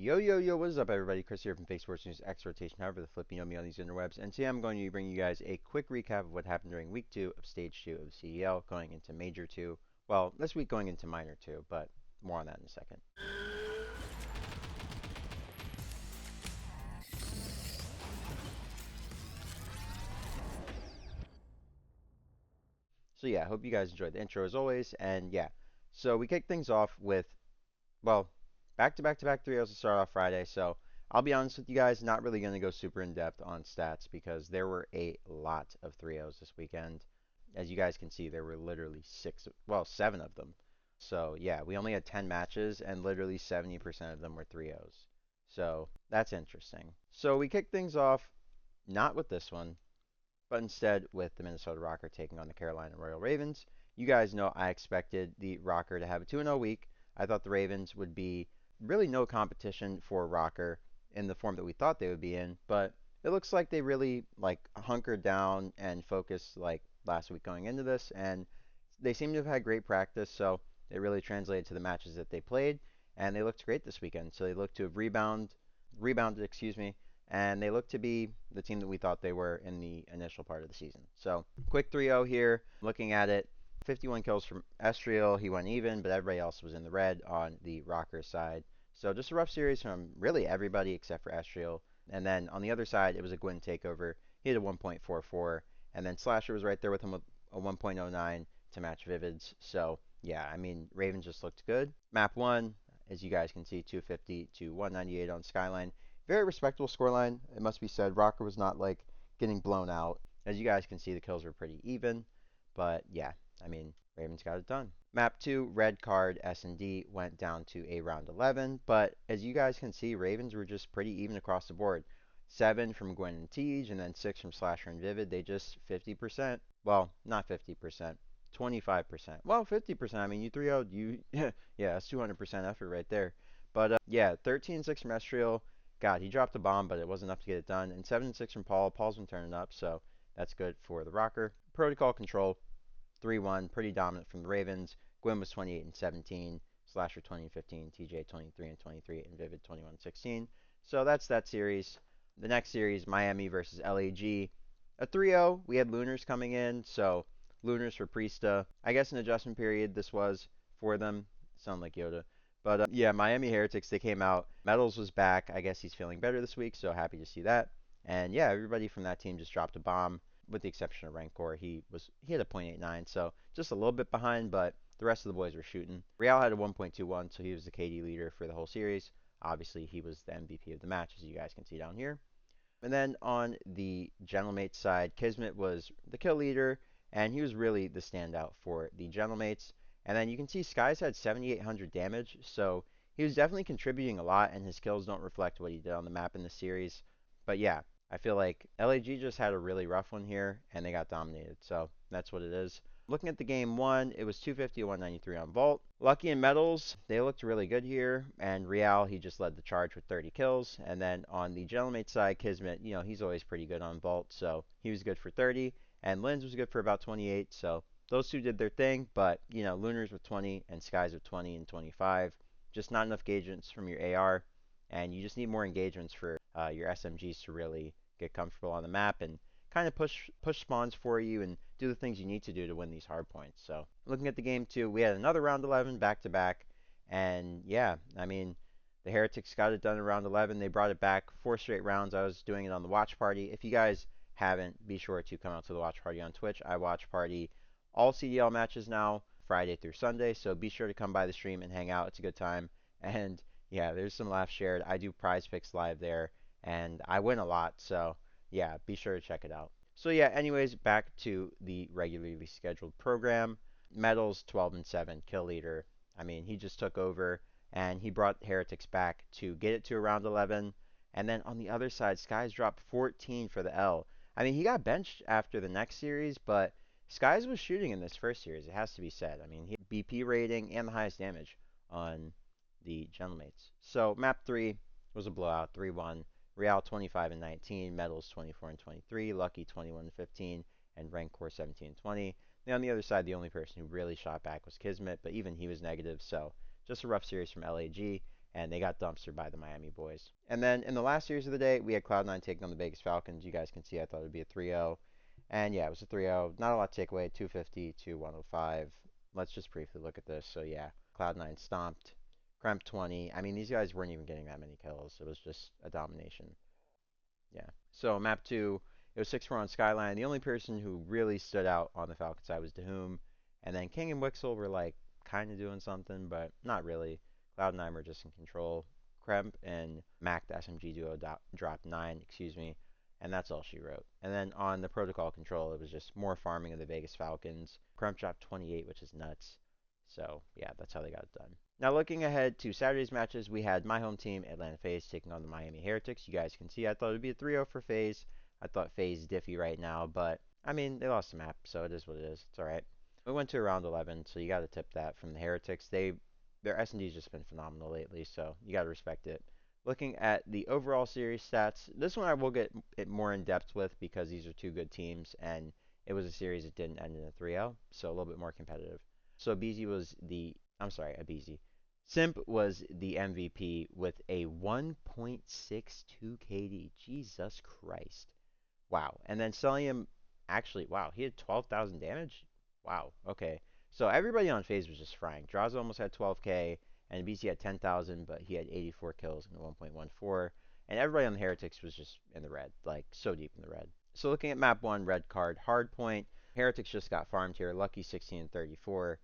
Yo, yo, yo, what is up, everybody? Chris here from Fake Sports News X Rotation, however the flip you know me on these interwebs. And today I'm going to bring you guys a quick recap of what happened during week 2 of stage 2 of the CDL, going into major 2. Well, this week going into minor 2, but more on that in a second. So yeah, hope you guys enjoyed the intro as always. And yeah, so we kick things off with, well, back-to-back-to-back 3-0s to start off Friday. So I'll be honest with you guys, not really going to go super in-depth on stats because there were a lot of 3-0s this weekend. As you guys can see, there were literally 7 of them. So yeah, we only had 10 matches and literally 70% of them were 3-0s. So that's interesting. So we kick things off not with this one, but instead with the Minnesota Rokkr taking on the Carolina Royal Ravens. You guys know I expected the Rokkr to have a 2-0 week. I thought the Ravens would be really no competition for Rokkr in the form that we thought they would be in, but it looks like they really hunkered down and focused like last week going into this, and they seem to have had great practice, so it really translated to the matches that they played, and they looked great this weekend. So they looked to have rebounded, and they look to be the team that we thought they were in the initial part of the season. So quick 3-0 here. Looking at it, 51 kills from Estriel. He went even, but everybody else was in the red on the Rokkr side. So just a rough series from really everybody except for Estriel. And then on the other side, it was a Gwyn takeover. He had a 1.44, and then Slasher was right there with him with a 1.09 to match Vivid's. So yeah, I mean, Ravens just looked good. Map 1, as you guys can see, 250 to 198 on Skyline. Very respectable scoreline, it must be said. Rokkr was not like getting blown out. As you guys can see, the kills were pretty even. But yeah, I mean, Ravens got it done. Map 2, red card, S&D went down to a round 11. But as you guys can see, Ravens were just pretty even across the board. 7 from Gwyn and Tej, and then 6 from Slasher and Vivid. They just 50%. Well, not 50%. 25%. Well, 50%. I mean, you 3-0'd, yeah, that's 200% effort right there. But yeah, 13-6 from Estriel. God, he dropped a bomb, but it wasn't enough to get it done. And 7-6 from Paul. Paul's been turning up, so that's good for the Rokkr. Protocol control, 3-1, pretty dominant from the Ravens. Gwyn was 28-17, Slasher 20-15, TJ 23-23, and Vivid 21-16. So that's that series. The next series, Miami versus LAG. A 3-0. We had Lunars coming in, so Lunars for Priesta. I guess an adjustment period this was for them. Sound like Yoda. But yeah, Miami Heretics, they came out. Metals was back. I guess he's feeling better this week, so happy to see that. And yeah, everybody from that team just dropped a bomb, with the exception of Rancor. He had a .89, so just a little bit behind, but the rest of the boys were shooting. Real had a 1.21, so he was the KD leader for the whole series. Obviously, he was the MVP of the match, as you guys can see down here. And then on the Gentlemates side, Kismet was the kill leader, and he was really the standout for the Gentlemates. And then you can see Skies had 7,800 damage, so he was definitely contributing a lot, and his kills don't reflect what he did on the map in the series. But yeah, I feel like LAG just had a really rough one here, and they got dominated, so that's what it is. Looking at the game one, it was 250 to 193 on Vault. Lucky and Metals, they looked really good here, and Real, he just led the charge with 30 kills. And then on the Gentlemate side, Kismet, he's always pretty good on Vault, so he was good for 30. And Linz was good for about 28, so those two did their thing, but, Lunars with 20 and Skies with 20 and 25. Just not enough engagements from your AR, and you just need more engagements for your SMGs to really get comfortable on the map and kind of push spawns for you and do the things you need to do to win these hard points. So looking at the game too, we had another round 11 back to back, and yeah, I mean, the Heretics got it done in round 11. They brought it back 4 straight rounds. I was doing it on the watch party. If you guys haven't, be sure to come out to the watch party on Twitch. I watch party all CDL matches now, Friday through Sunday, so be sure to come by the stream and hang out. It's a good time. And yeah, there's some laughs shared. I do prize picks live there, and I win a lot, so yeah, be sure to check it out. So yeah, anyways, back to the regularly scheduled program. Metals 12-7, kill leader. I mean, he just took over and he brought Heretics back to get it to around 11. And then on the other side, Skies dropped 14 for the L. I mean, he got benched after the next series, but Skies was shooting in this first series, it has to be said. I mean, he had BP rating and the highest damage on the Gentlemates. So map 3 was a blowout, 3-1. Real 25-19, Metals 24-23, Lucky 21-15, and Rancor 17-20. Now on the other side, the only person who really shot back was Kismet, but even he was negative, so just a rough series from LAG. and they got dumpstered by the Miami boys. And then in the last series of the day, we had Cloud9 taking on the Vegas Falcons. You guys can see I thought it would be a 3-0. And yeah, it was a 3-0. Not a lot to take away. 250 to 105. Let's just briefly look at this. So yeah, Cloud9 stomped. Kremp 20. I mean, these guys weren't even getting that many kills. It was just a domination. Yeah. So map 2, it was 6-4 on Skyline. The only person who really stood out on the Falcon side was Dahum. And then King and Wixel were like kind of doing something, but not really. Cloud9 were just in control. Kremp and Mac, the SMG duo, dropped 9, excuse me. And that's all she wrote. And then on the protocol control, it was just more farming of the Vegas Falcons. Kremp dropped 28, which is nuts. So, yeah, that's how they got it done. Now, looking ahead to Saturday's matches, we had my home team, Atlanta Faze, taking on the Miami Heretics. You guys can see I thought it would be a 3-0 for Faze. I thought Faze diffy right now, but, I mean, they lost the map, so it is what it is. It's alright. We went to round 11, so you got to tip that from the Heretics. Their S&D's just been phenomenal lately, so you got to respect it. Looking at the overall series stats, this one I will get it more in depth with because these are two good teams, and it was a series that didn't end in a 3-0, so a little bit more competitive. So BZ was the, I'm sorry, Abizi. Simp was the MVP with a 1.62 KD. Jesus Christ. Wow. And then Celium, actually, wow, he had 12,000 damage? Wow, okay. So everybody on Faze was just frying. Draza almost had 12k, and BC had 10,000, but he had 84 kills and 1.14. And everybody on the Heretics was just in the red, like so deep in the red. So looking at map 1, red card, hardpoint. Heretics just got farmed here. Lucky 16 and 34.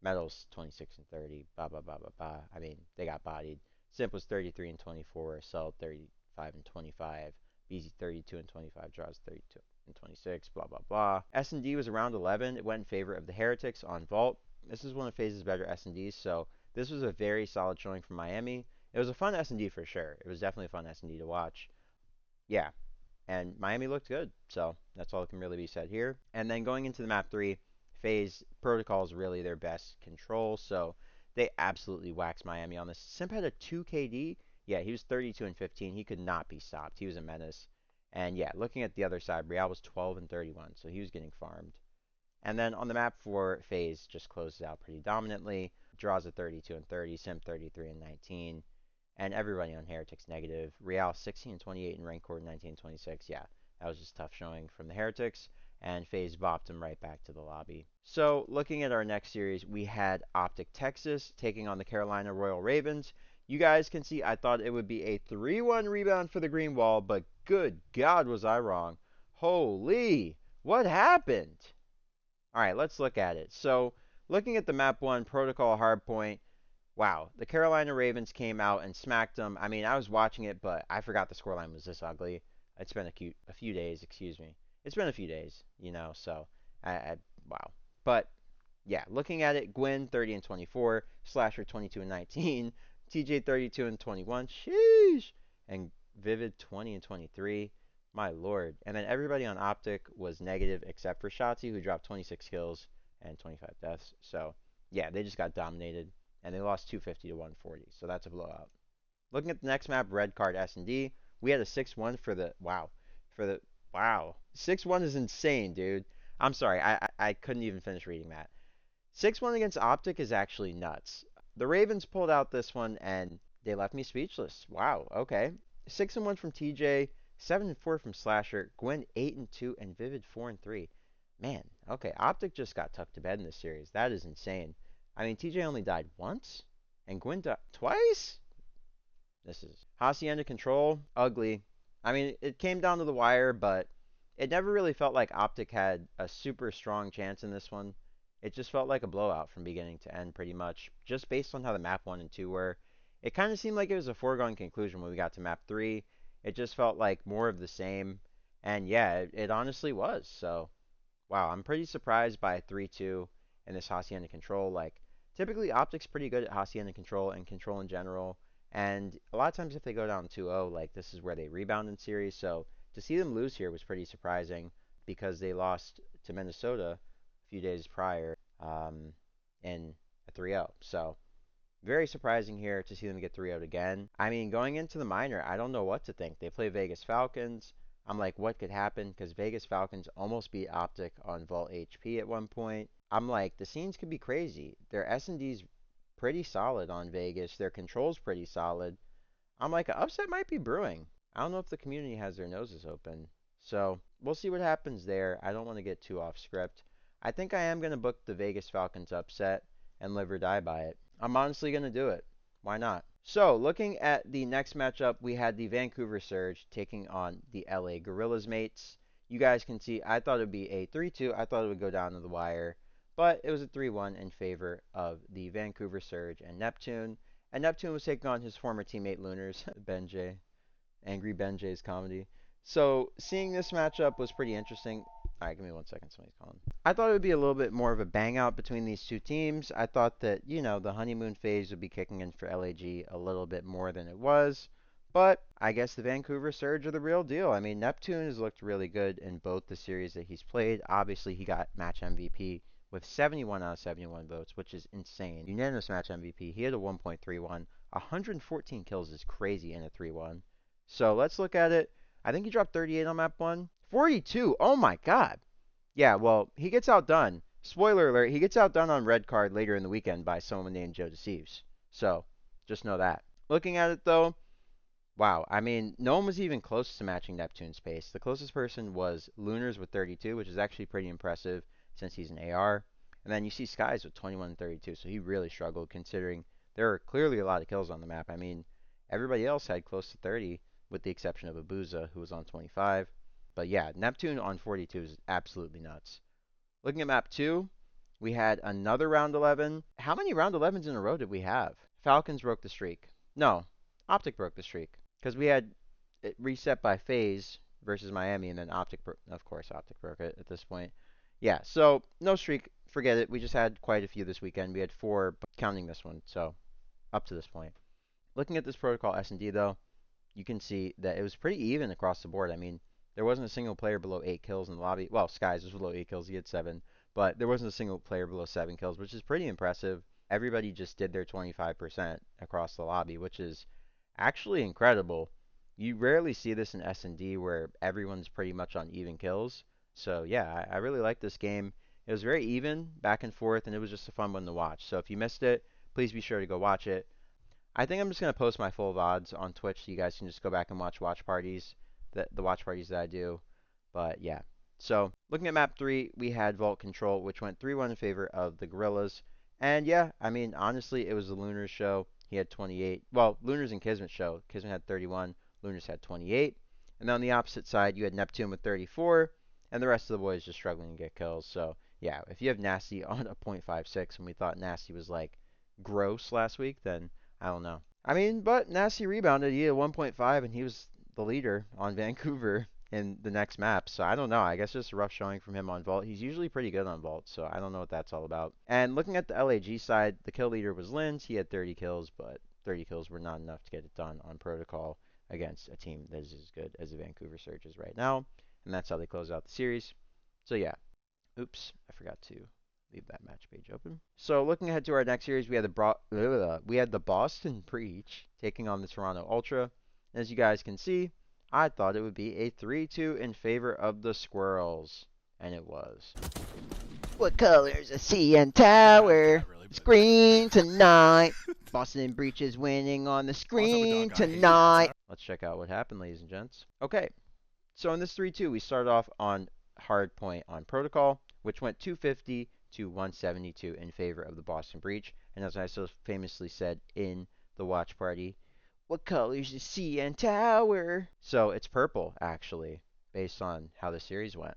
Metals 26 and 30. Blah, blah, blah, blah, blah. I mean, they got bodied. Simp was 33 and 24. Cell 35 and 25. BZ 32 and 25, draws 32 and 26, blah, blah, blah. S&D was around 11. It went in favor of the Heretics on Vault. This is one of Faze's better S&Ds, so this was a very solid showing from Miami. It was a fun S&D for sure. It was definitely a fun S&D to watch. Yeah, and Miami looked good, so that's all that can really be said here. And then going into the map 3, Faze Protocol is really their best control, so they absolutely waxed Miami on this. Simp had a 2 KD. Yeah, he was 32 and 15. He could not be stopped. He was a menace. And yeah, looking at the other side, Real was 12 and 31, so he was getting farmed. And then on the map 4, Faze just closes out pretty dominantly. Draws a 32 and 30, Simp 33 and 19, and everybody on Heretics negative. Real 16 and 28 and Rancor 19 and 26. Yeah, that was just tough showing from the Heretics, and Faze bopped them right back to the lobby. So looking at our next series, we had Optic Texas taking on the Carolina Royal Ravens. You guys can see I thought it would be a 3-1 rebound for the green wall, but good God was I wrong. Holy, what happened? All right, let's look at it. So looking at the map 1 protocol hardpoint, wow, the Carolina Ravens came out and smacked them. I mean, I was watching it, but I forgot the scoreline was this ugly. It's been a few days, excuse me. It's been a few days, so wow. But yeah, looking at it, Gwyn 30 and 24, Slasher 22 and 19, TJ 32 and 21, sheesh, and Vivid 20 and 23. My lord. And then everybody on Optic was negative except for Shotzi, who dropped 26 kills and 25 deaths. So, yeah, they just got dominated, and they lost 250 to 140. So that's a blowout. Looking at the next map, red card S&D, we had a 6-1 for the wow. 6-1 is insane, dude. I'm sorry, I couldn't even finish reading that. 6-1 against Optic is actually nuts. The Ravens pulled out this one and they left me speechless. Wow, okay. 6-1 from TJ, 7-4 from Slasher, Gwen 8-2, and Vivid 4-3. Man, okay, Optic just got tucked to bed in this series. That is insane. I mean, TJ only died once, and Gwen died twice? This is Hacienda Control, ugly. I mean, it came down to the wire, but it never really felt like Optic had a super strong chance in this one. It just felt like a blowout from beginning to end, pretty much, just based on how the map 1 and 2 were. It kind of seemed like it was a foregone conclusion when we got to map 3. It just felt like more of the same, and yeah, it honestly was. So, wow, I'm pretty surprised by 3-2 in this Hacienda Control. Like, typically Optic's pretty good at Hacienda Control and Control in general. And a lot of times if they go down 2-0, like this is where they rebound in series. So to see them lose here was pretty surprising because they lost to Minnesota a few days prior in a 3-0. So very surprising here to see them get 3-0 again. I mean, going into the minor, I don't know what to think. They play Vegas Falcons. I'm like, what could happen? Because Vegas Falcons almost beat Optic on Vault HP at one point. I'm like, the scenes could be crazy. Their S&D's pretty solid on Vegas. Their control's pretty solid. I'm like, an upset might be brewing. I don't know if the community has their noses open. So we'll see what happens there. I don't want to get too off script. I think I am going to book the Vegas Falcons upset and live or die by it. I'm honestly going to do it. Why not? So looking at the next matchup, we had the Vancouver Surge taking on the LA Gorillas mates. You guys can see I thought it would be a 3-2. I thought it would go down to the wire. But it was a 3-1 in favor of the Vancouver Surge and Neptune. And Neptune was taking on his former teammate Lunars, Benjay. Angry Benjay's comedy. So seeing this matchup was pretty interesting. Alright, give me 1 second. Somebody's calling. I thought it would be a little bit more of a bang out between these two teams. I thought that, the honeymoon phase would be kicking in for LAG a little bit more than it was. But I guess the Vancouver Surge are the real deal. I mean, Neptune has looked really good in both the series that he's played. Obviously, he got match MVP with 71 out of 71 votes, which is insane. Unanimous match MVP. He had a 1.31. 114 kills is crazy in a 3-1. So let's look at it. I think he dropped 38 on map 1. 42! Oh my god! Yeah, well, he gets outdone. Spoiler alert, he gets outdone on red card later in the weekend by someone named Joe Deceives. So, just know that. Looking at it though, wow. I mean, no one was even close to matching Neptune's pace. The closest person was Lunars with 32, which is actually pretty impressive since he's an AR. And then you see Skies with 21 and 32, so he really struggled considering there are clearly a lot of kills on the map. I mean, everybody else had close to 30 with the exception of Abuza, who was on 25. But yeah, Neptune on 42 is absolutely nuts. Looking at map 2, we had another round 11. How many round 11s in a row did we have? Falcons broke the streak. No, Optic broke the streak. Because we had it reset by Faze versus Miami, and then Optic, of course, Optic broke it at this point. Yeah, so no streak. Forget it. We just had quite a few this weekend. We had 4, counting this one, so up to this point. Looking at this protocol S&D, though, you can see that it was pretty even across the board. I mean, there wasn't a single player below 8 kills in the lobby. Well, Skies was below 8 kills. He had 7. But there wasn't a single player below 7 kills, which is pretty impressive. Everybody just did their 25% across the lobby, which is actually incredible. You rarely see this in S&D where everyone's pretty much on even kills. So, yeah, I really like this game. It was very even, back and forth, and it was just a fun one to watch. So if you missed it, please be sure to go watch it. I think I'm just going to post my full VODs on Twitch so you guys can just go back and watch parties, the watch parties that I do. But yeah. So looking at map 3, we had Vault Control, which went 3-1 in favor of the Gorillas. And yeah, I mean, honestly, it was the Lunars show. He had 28. Well, Lunars and Kismet show. Kismet had 31. Lunars had 28. And then on the opposite side, you had Neptune with 34. And the rest of the boys just struggling to get kills. So yeah, if you have Nasty on a .56, and we thought Nasty was like gross last week, then I don't know. I mean, but Nasty rebounded. He had 1.5, and he was the leader on Vancouver in the next map. So I don't know. I guess just a rough showing from him on Vault. He's usually pretty good on Vault, so I don't know what that's all about. And looking at the LAG side, the kill leader was Linz. He had 30 kills, but 30 kills were not enough to get it done on Protocol against a team that is as good as the Vancouver Surge is right now. And that's how they close out the series. So yeah. Oops, I forgot to leave that match page open. So looking ahead to our next series, we had the Boston Breach taking on the Toronto Ultra. As you guys can see, I thought it would be a 3-2 in favor of the Squirrels, and it was. What colors? A CN Tower. Screen tonight. Boston Breach is winning on the screen tonight. Let's check out what happened, ladies and gents. Okay, so in this 3-2, we started off on hard point on Protocol, which went 250 to 172 in favor of the Boston Breach. And as I so famously said in the watch party, what color is the CN Tower? So it's purple, actually, based on how the series went.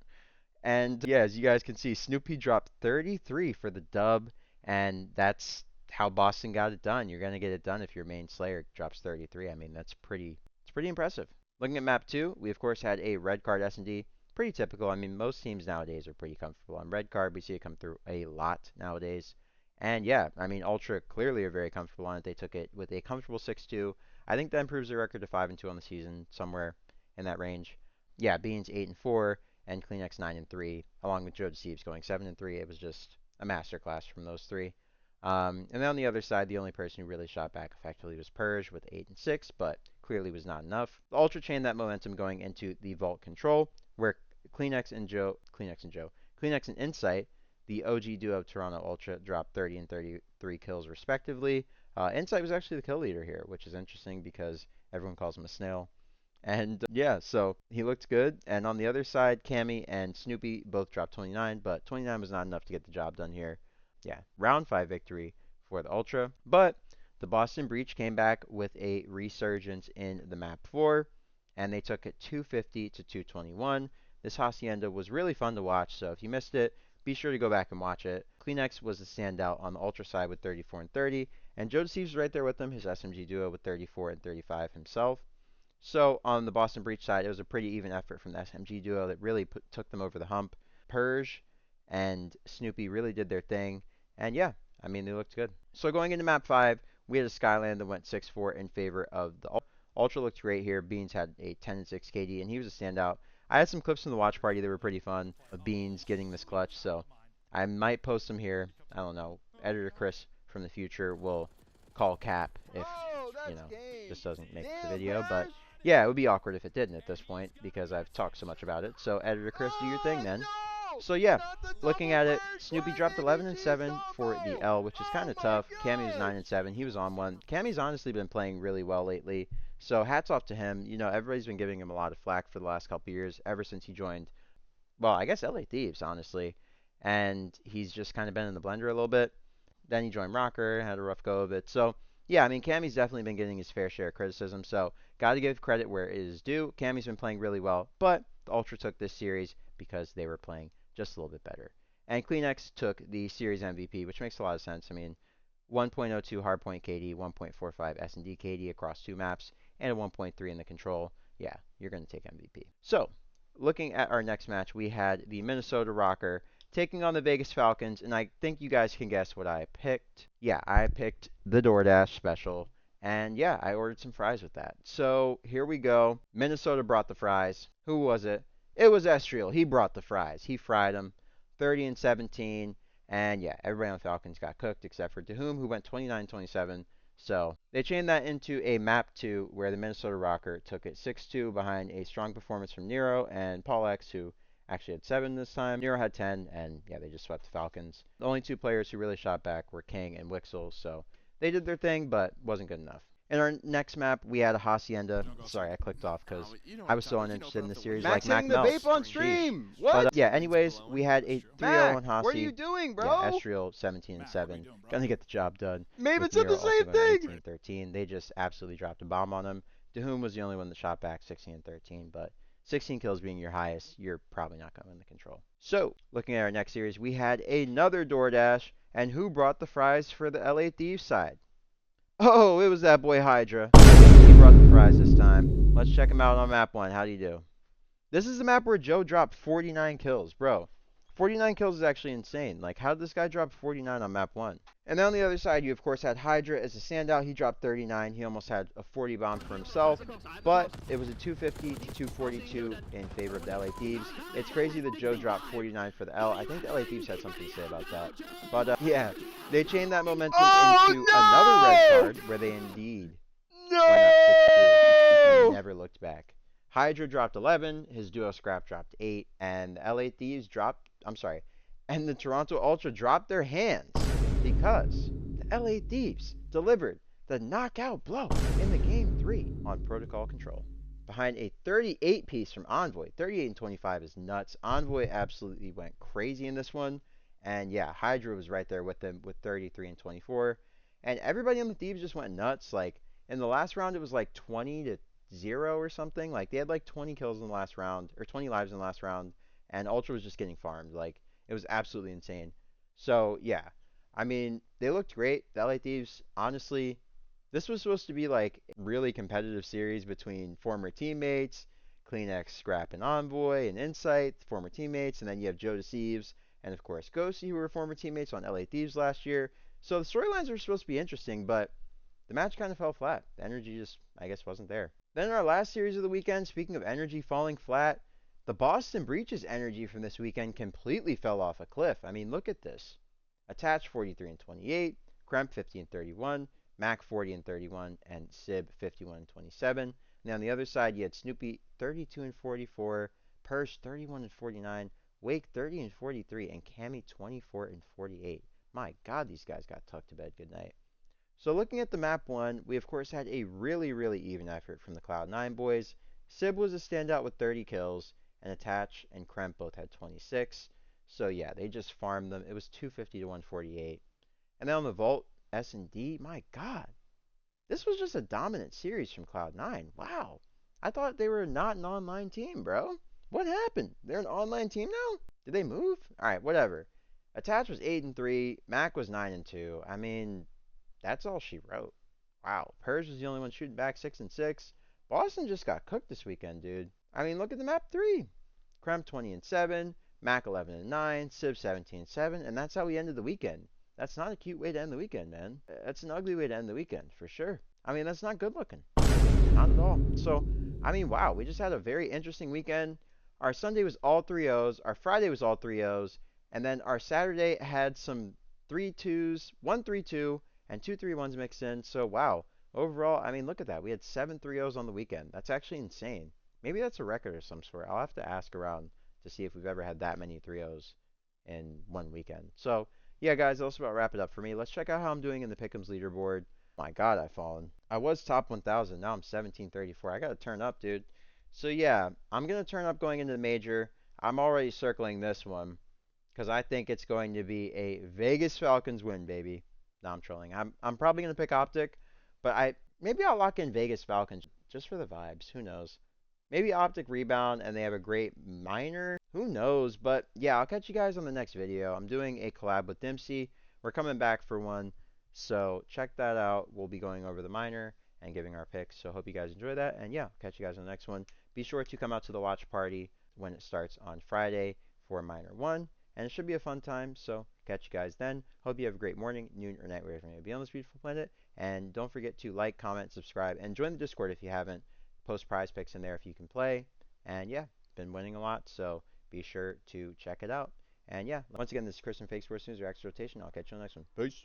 And yeah, as you guys can see, Snoopy dropped 33 for the dub, and that's how Boston got it done. You're going to get it done if your main Slayer drops 33. I mean, it's pretty impressive. Looking at map 2, we of course had a red card S&D. Pretty typical. I mean, most teams nowadays are pretty comfortable on red card. We see it come through a lot nowadays. And yeah, I mean, Ultra clearly are very comfortable on it. They took it with a comfortable 6-2. I think that improves their record to 5-2 on the season, somewhere in that range. Yeah, Beans 8-4 and Kleenex 9-3, along with Joe Deceives going 7-3. It was just a masterclass from those three. And then on the other side, the only person who really shot back effectively was Purge with 8-6, but clearly was not enough. The Ultra chained that momentum going into the Vault Control, where Kleenex and Insight The OG duo Toronto Ultra dropped 30 and 33 kills respectively. Insight was actually the kill leader here, which is interesting because everyone calls him a snail. And yeah, so he looked good. And on the other side, Cammy and Snoopy both dropped 29, but 29 was not enough to get the job done here. Yeah, round 5 victory for the Ultra. But the Boston Breach came back with a resurgence in the map 4, and they took it 250 to 221. This Hacienda was really fun to watch, so if you missed it, be sure to go back and watch it. Kleenex was the standout on the Ultra side with 34 and 30, and Joe Deceives was right there with him, his SMG duo with 34 and 35 himself. So on the Boston Breach side, it was a pretty even effort from the SMG duo that really took them over the hump. Purge and Snoopy really did their thing, and yeah, I mean, they looked good. So going into map 5, we had a Skyland that went 6-4 in favor of the Ultra. Looked great here. Beans had a 10 and 6 KD, and he was a standout. I had some clips from the watch party that were pretty fun of Beans getting this clutch, so I might post them here. I don't know. Editor Chris from the future will call cap if, you know, this doesn't make the video, but yeah, it would be awkward if it didn't at this point because I've talked so much about it. So Editor Chris, do your thing then. So yeah, looking at it, Snoopy dropped 11 and 7 for the L, which is kind of tough. Cammy was 9 and 7. He was on one. Cammy's honestly been playing really well lately, so hats off to him. You know, everybody's been giving him a lot of flack for the last couple years, ever since he joined, well, I guess LA Thieves, honestly. And he's just kind of been in the blender a little bit. Then he joined Rokkr, had a rough go of it. So yeah, I mean, Cammy's definitely been getting his fair share of criticism, so got to give credit where it is due. Cammy's been playing really well, but the Ultra took this series because they were playing just a little bit better. And Kleenex took the series MVP, which makes a lot of sense. I mean, 1.02 hardpoint KD, 1.45 S&D KD across 2 maps, and a 1.3 in the control. Yeah, you're going to take MVP. So, looking at our next match, we had the Minnesota Rokkr taking on the Vegas Falcons, and I think you guys can guess what I picked. Yeah, I picked the DoorDash special, and yeah, I ordered some fries with that. So here we go. Minnesota brought the fries. Who was it? It was Estriel. He brought the fries. He fried them. 30 and 17, and yeah, everybody on the Falcons got cooked except for Dahum, who went 29-27. So they chained that into a map 2 where the Minnesota Rokkr took it 6-2 behind a strong performance from Nero and Paul X, who actually had 7 this time. Nero had 10, and yeah, they just swept the Falcons. The only 2 players who really shot back were King and Wixel, so they did their thing, but wasn't good enough. In our next map, we had a Hacienda. Sorry, I clicked off because I was so uninterested in the series. Max like Mac hitting the Melts. vape on stream. What? But yeah, anyways, we had a 3-0 on Hasi. What are you doing, bro? Yeah, Estriel 17 and 7. Gonna get the job done. Maven said the same thing. 18-13. They just absolutely dropped a bomb on him. Dahum was the only one that shot back 16 and 13, but 16 kills being your highest, you're probably not going to win the control. So, looking at our next series, we had another DoorDash, and who brought the fries for the LA Thieves side? Oh, it was that boy Hydra. He brought the fries this time. Let's check him out on map 1. How do you do? This is the map where Joe dropped 49 kills, bro. 49 kills is actually insane. Like, how did this guy drop 49 on map 1? And then on the other side, you of course had Hydra as a standout. He dropped 39. He almost had a 40 bomb for himself, but it was a 250 to 242 in favor of the LA Thieves. It's crazy that Joe dropped 49 for the L. I think the LA Thieves had something to say about that. But yeah, they chained that momentum into another red card where they indeed went up 6-2. He never looked back. Hydra dropped 11, his duo Scrap dropped 8, and the LA Thieves dropped, and the Toronto Ultra dropped their hands because the LA Thieves delivered the knockout blow in the Game 3 on Protocol Control. Behind a 38 piece from Envoy. 38 and 25 is nuts. Envoy absolutely went crazy in this one, and yeah, Hydra was right there with them with 33 and 24, and everybody on the Thieves just went nuts. Like, in the last round, it was like 20-0 or something. Like, they had like 20 kills in the last round, or 20 lives in the last round, and Ultra was just getting farmed. Like, it was absolutely insane. So yeah, I mean, they looked great. The LA Thieves, honestly, this was supposed to be like a really competitive series between former teammates, Kleenex, Scrap, and Envoy, and Insight, former teammates, and then you have Joe Deceives, and of course Ghosty, who were former teammates on LA Thieves last year. So the storylines were supposed to be interesting, but the match kind of fell flat. The energy just, I guess, wasn't there. Then in our last series of the weekend, speaking of energy falling flat, the Boston Breach's energy from this weekend completely fell off a cliff. I mean, look at this. Attach 43 and 28, Kremp 50 and 31, Mac 40 and 31, and Sib 51 and 27. And on the other side, you had Snoopy 32 and 44, Purse 31 and 49, Wake 30 and 43, and Cammy 24 and 48. My God, these guys got tucked to bed. Good night. So looking at the map one, we of course had a really even effort from the Cloud9 boys. Sib was a standout with 30 kills, and Attach and Kremp both had 26. So yeah, they just farmed them. It was 250 to 148. And then on the Vault, S&D, my God, this was just a dominant series from Cloud9. Wow. I thought they were not an online team, bro. What happened? They're an online team now? Did they move? All right, whatever. Attach was 8 and 3. Mac was 9 and 2. I mean, that's all she wrote. Wow. Purge was the only one shooting back 6 and 6. Boston just got cooked this weekend, dude. I mean, look at the map 3. Krem 20 and 7. Mac 11 and 9. Sib 17 and 7. And that's how we ended the weekend. That's not a cute way to end the weekend, man. That's an ugly way to end the weekend, for sure. I mean, that's not good looking. Not at all. So, I mean, wow. We just had a very interesting weekend. Our Sunday was all 3-0s. Our Friday was all 3-0s. And then our Saturday had some 3-2s, 1-3-2, and 2-3-1s mixed in. So, wow. Overall, I mean, look at that. We had 7 3-0s on the weekend. That's actually insane. Maybe that's a record of some sort. I'll have to ask around to see if we've ever had that many 3-0s in one weekend. So, yeah, guys, that's about wrap it up for me. Let's check out how I'm doing in the Pick'ems leaderboard. My God, I've fallen. I was top 1,000. Now I'm 1734. I got to turn up, dude. So, yeah, I'm going to turn up going into the major. I'm already circling this one because I think it's going to be a Vegas Falcons win, baby. No, I'm trolling. I'm probably going to pick Optic, but maybe I'll lock in Vegas Falcons just for the vibes. Who knows? Maybe Optic rebound and they have a great minor. Who knows? But yeah, I'll catch you guys on the next video. I'm doing a collab with Dimsii. We're coming back for one. So check that out. We'll be going over the minor and giving our picks. So hope you guys enjoy that. And yeah, catch you guys on the next one. Be sure to come out to the watch party when it starts on Friday for minor one. And it should be a fun time. So catch you guys then. Hope you have a great morning, noon, or night wherever you may be on this beautiful planet. And don't forget to like, comment, subscribe, and join the Discord if you haven't. Post prize picks in there if you can play. And yeah, been winning a lot, so be sure to check it out. And yeah, once again, this is Chris from Fake Sports News, your extra rotation. I'll catch you on the next one. Peace.